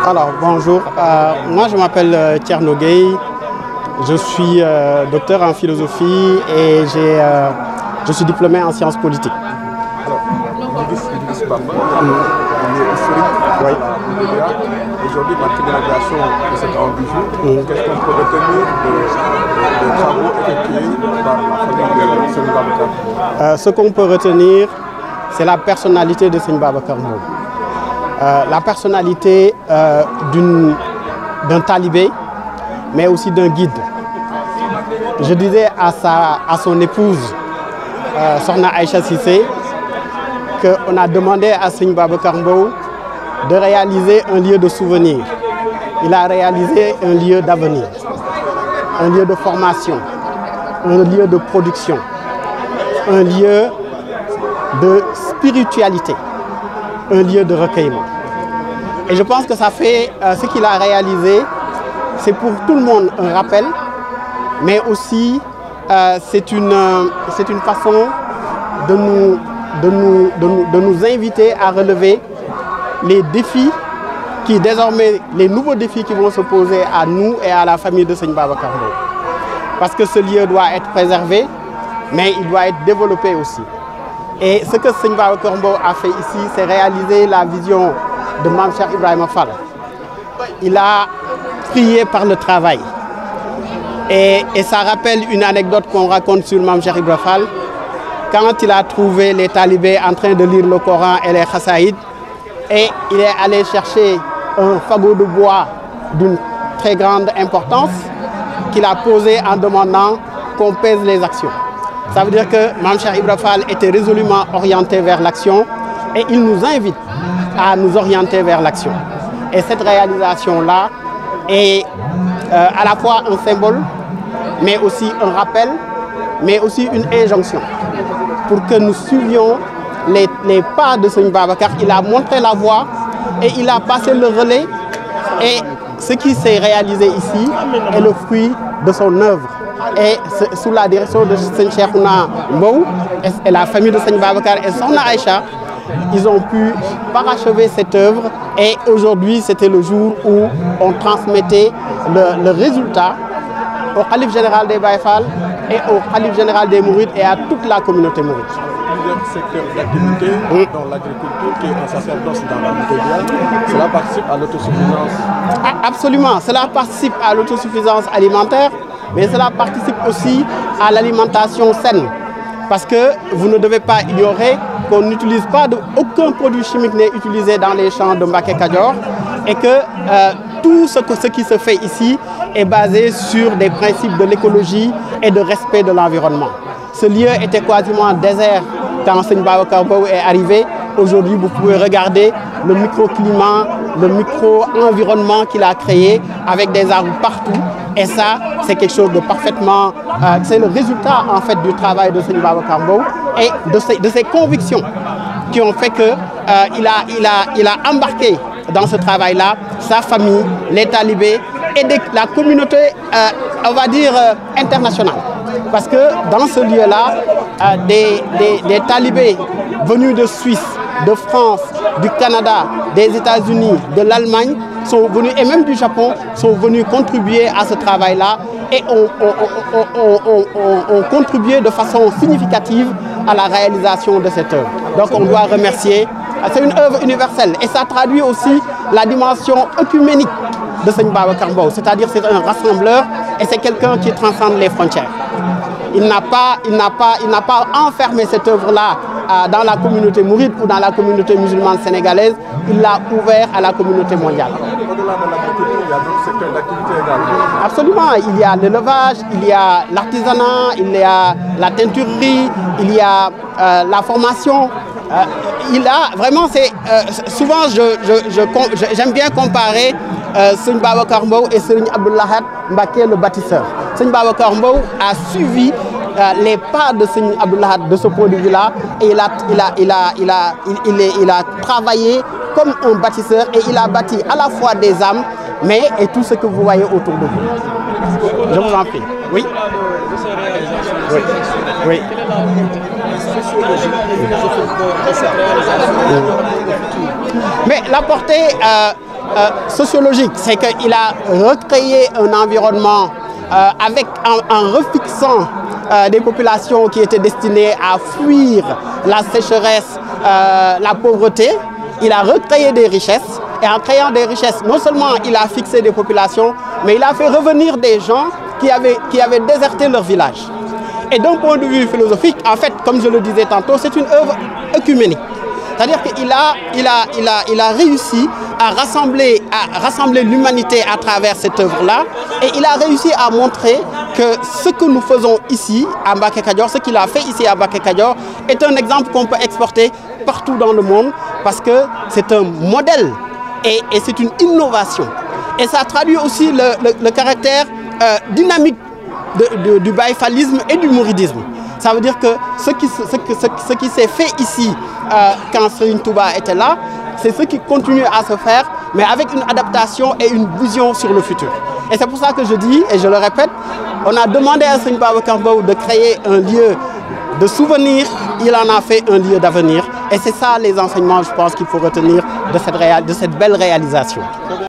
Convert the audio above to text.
Alors, bonjour. Moi, je m'appelle Thierno Gueye. Je suis docteur en philosophie et je suis diplômé en sciences politiques. Alors, Idriss Bamba, il est historique de la média. Aujourd'hui, marqué de la création de cette grande bijou, qu'est-ce qu'on peut retenir des travaux effectués par la famille de Serigne Babacar Mbow? Ce qu'on peut retenir, c'est la personnalité de Serigne Babacar Mbow. La personnalité d'un talibé, mais aussi d'un guide. Je disais à son épouse, Sokhna Aïcha Cissé, qu'on a demandé à Serigne Babacar Mbow de réaliser un lieu de souvenir. Il a réalisé un lieu d'avenir, un lieu de formation, un lieu de production, un lieu de spiritualité, un lieu de recueillement. Et je pense que ça fait ce qu'il a réalisé, c'est pour tout le monde un rappel, mais aussi c'est une façon de nous inviter à relever les défis qui désormais, les nouveaux défis qui vont se poser à nous et à la famille de Serigne Babacar Mbow. Parce que ce lieu doit être préservé, mais il doit être développé aussi. Et ce que Serigne Babacar Mbow a fait ici, c'est réaliser la vision de Mame Cheikh Ibrahima Fall. Il a prié par le travail. Et ça rappelle une anecdote qu'on raconte sur Mame Cheikh Ibrahima Fall. Quand il a trouvé les talibés en train de lire le Coran et les Khassaïd, et il est allé chercher un fagot de bois d'une très grande importance qu'il a posé en demandant qu'on pèse les actions. Ça veut dire que Mame Cheikh Ibrahima Fall était résolument orienté vers l'action et il nous invite à nous orienter vers l'action. Et cette réalisation-là est à la fois un symbole, mais aussi un rappel, mais aussi une injonction pour que nous suivions les pas de Serigne Babacar. Il a montré la voie et il a passé le relais. Et ce qui s'est réalisé ici est le fruit de son œuvre. Et sous la direction de Serigne Cheikhouna Mbow et la famille de Serigne Babacar et Sokhna Aïcha, ils ont pu parachever cette œuvre. Et aujourd'hui, c'était le jour où on transmettait le résultat au Khalife général des Baye Fall et au Khalife général des Mourides et à toute la communauté mouride. Plusieurs secteurs d'activité, dont l'agriculture qui est un sacerdoce dans la Mouride, cela participe à l'autosuffisance. Absolument, cela participe à l'autosuffisance alimentaire, mais cela participe aussi à l'alimentation saine. Parce que vous ne devez pas ignorer qu'on n'utilise pas aucun produit chimique n'est utilisé dans les champs de Mbacké Kadior et que tout ce qui se fait ici est basé sur des principes de l'écologie et de respect de l'environnement. Ce lieu était quasiment désert quand Serigne Babacar Mbow est arrivé. Aujourd'hui, vous pouvez regarder le microclimat, le micro-environnement qu'il a créé avec des arbres partout. Et ça, c'est quelque chose de parfaitement... c'est le résultat en fait du travail de Serigne Babacar Mbow et de ses convictions qui ont fait qu'il a embarqué dans ce travail-là sa famille, les talibés et la communauté, on va dire, internationale. Parce que dans ce lieu-là, des talibés venus de Suisse, de France, du Canada, des États-Unis, de l'Allemagne sont venus, et même du Japon, sont venus contribuer à ce travail-là et ont contribué de façon significative à la réalisation de cette œuvre. Donc on doit remercier. C'est une œuvre universelle et ça traduit aussi la dimension œcuménique de Serigne Babacar Mbow, c'est-à-dire c'est un rassembleur et c'est quelqu'un qui transcende les frontières. Il n'a pas enfermé cette œuvre-là dans la communauté mouride ou dans la communauté musulmane sénégalaise, il l'a ouvert à la communauté mondiale. Au-delà de l'agriculture, il y a d'autres secteurs d'activité également. Absolument, il y a l'élevage, il y a l'artisanat, il y a la teinturerie, il y a la formation. Il a vraiment, souvent j'aime bien comparer Serigne Babacar Mbow et Serigne Abdou Lahad Mbacké le bâtisseur. Serigne Babacar Mbow a suivi les pas de Serigne Abdou Lahad de ce point de vue-là et il a travaillé comme un bâtisseur et il a bâti à la fois des âmes mais et tout ce que vous voyez autour de vous. Je vous en prie. Oui. Oui. Oui. Mais la portée, sociologique, c'est qu'il a recréé un environnement avec en refixant des populations qui étaient destinées à fuir la sécheresse, la pauvreté. Il a recréé des richesses et en créant des richesses, non seulement il a fixé des populations, mais il a fait revenir des gens qui avaient déserté leur village. Et d'un point de vue philosophique, en fait, comme je le disais tantôt, c'est une œuvre œcuménique. C'est-à-dire qu'il a réussi à rassembler l'humanité à travers cette œuvre-là. Et il a réussi à montrer que ce que nous faisons ici à Mbacké Kadior, ce qu'il a fait ici à Mbacké Kadior, est un exemple qu'on peut exporter partout dans le monde parce que c'est un modèle et c'est une innovation. Et ça traduit aussi le caractère dynamique du baïfalisme et du mouridisme. Ça veut dire que ce qui s'est fait ici quand Serigne Touba était là, c'est ce qui continue à se faire, mais avec une adaptation et une vision sur le futur. Et c'est pour ça que je dis, et je le répète, on a demandé à Serigne Babacar Mbow de créer un lieu de souvenir, il en a fait un lieu d'avenir. Et c'est ça les enseignements, je pense, qu'il faut retenir de cette belle réalisation.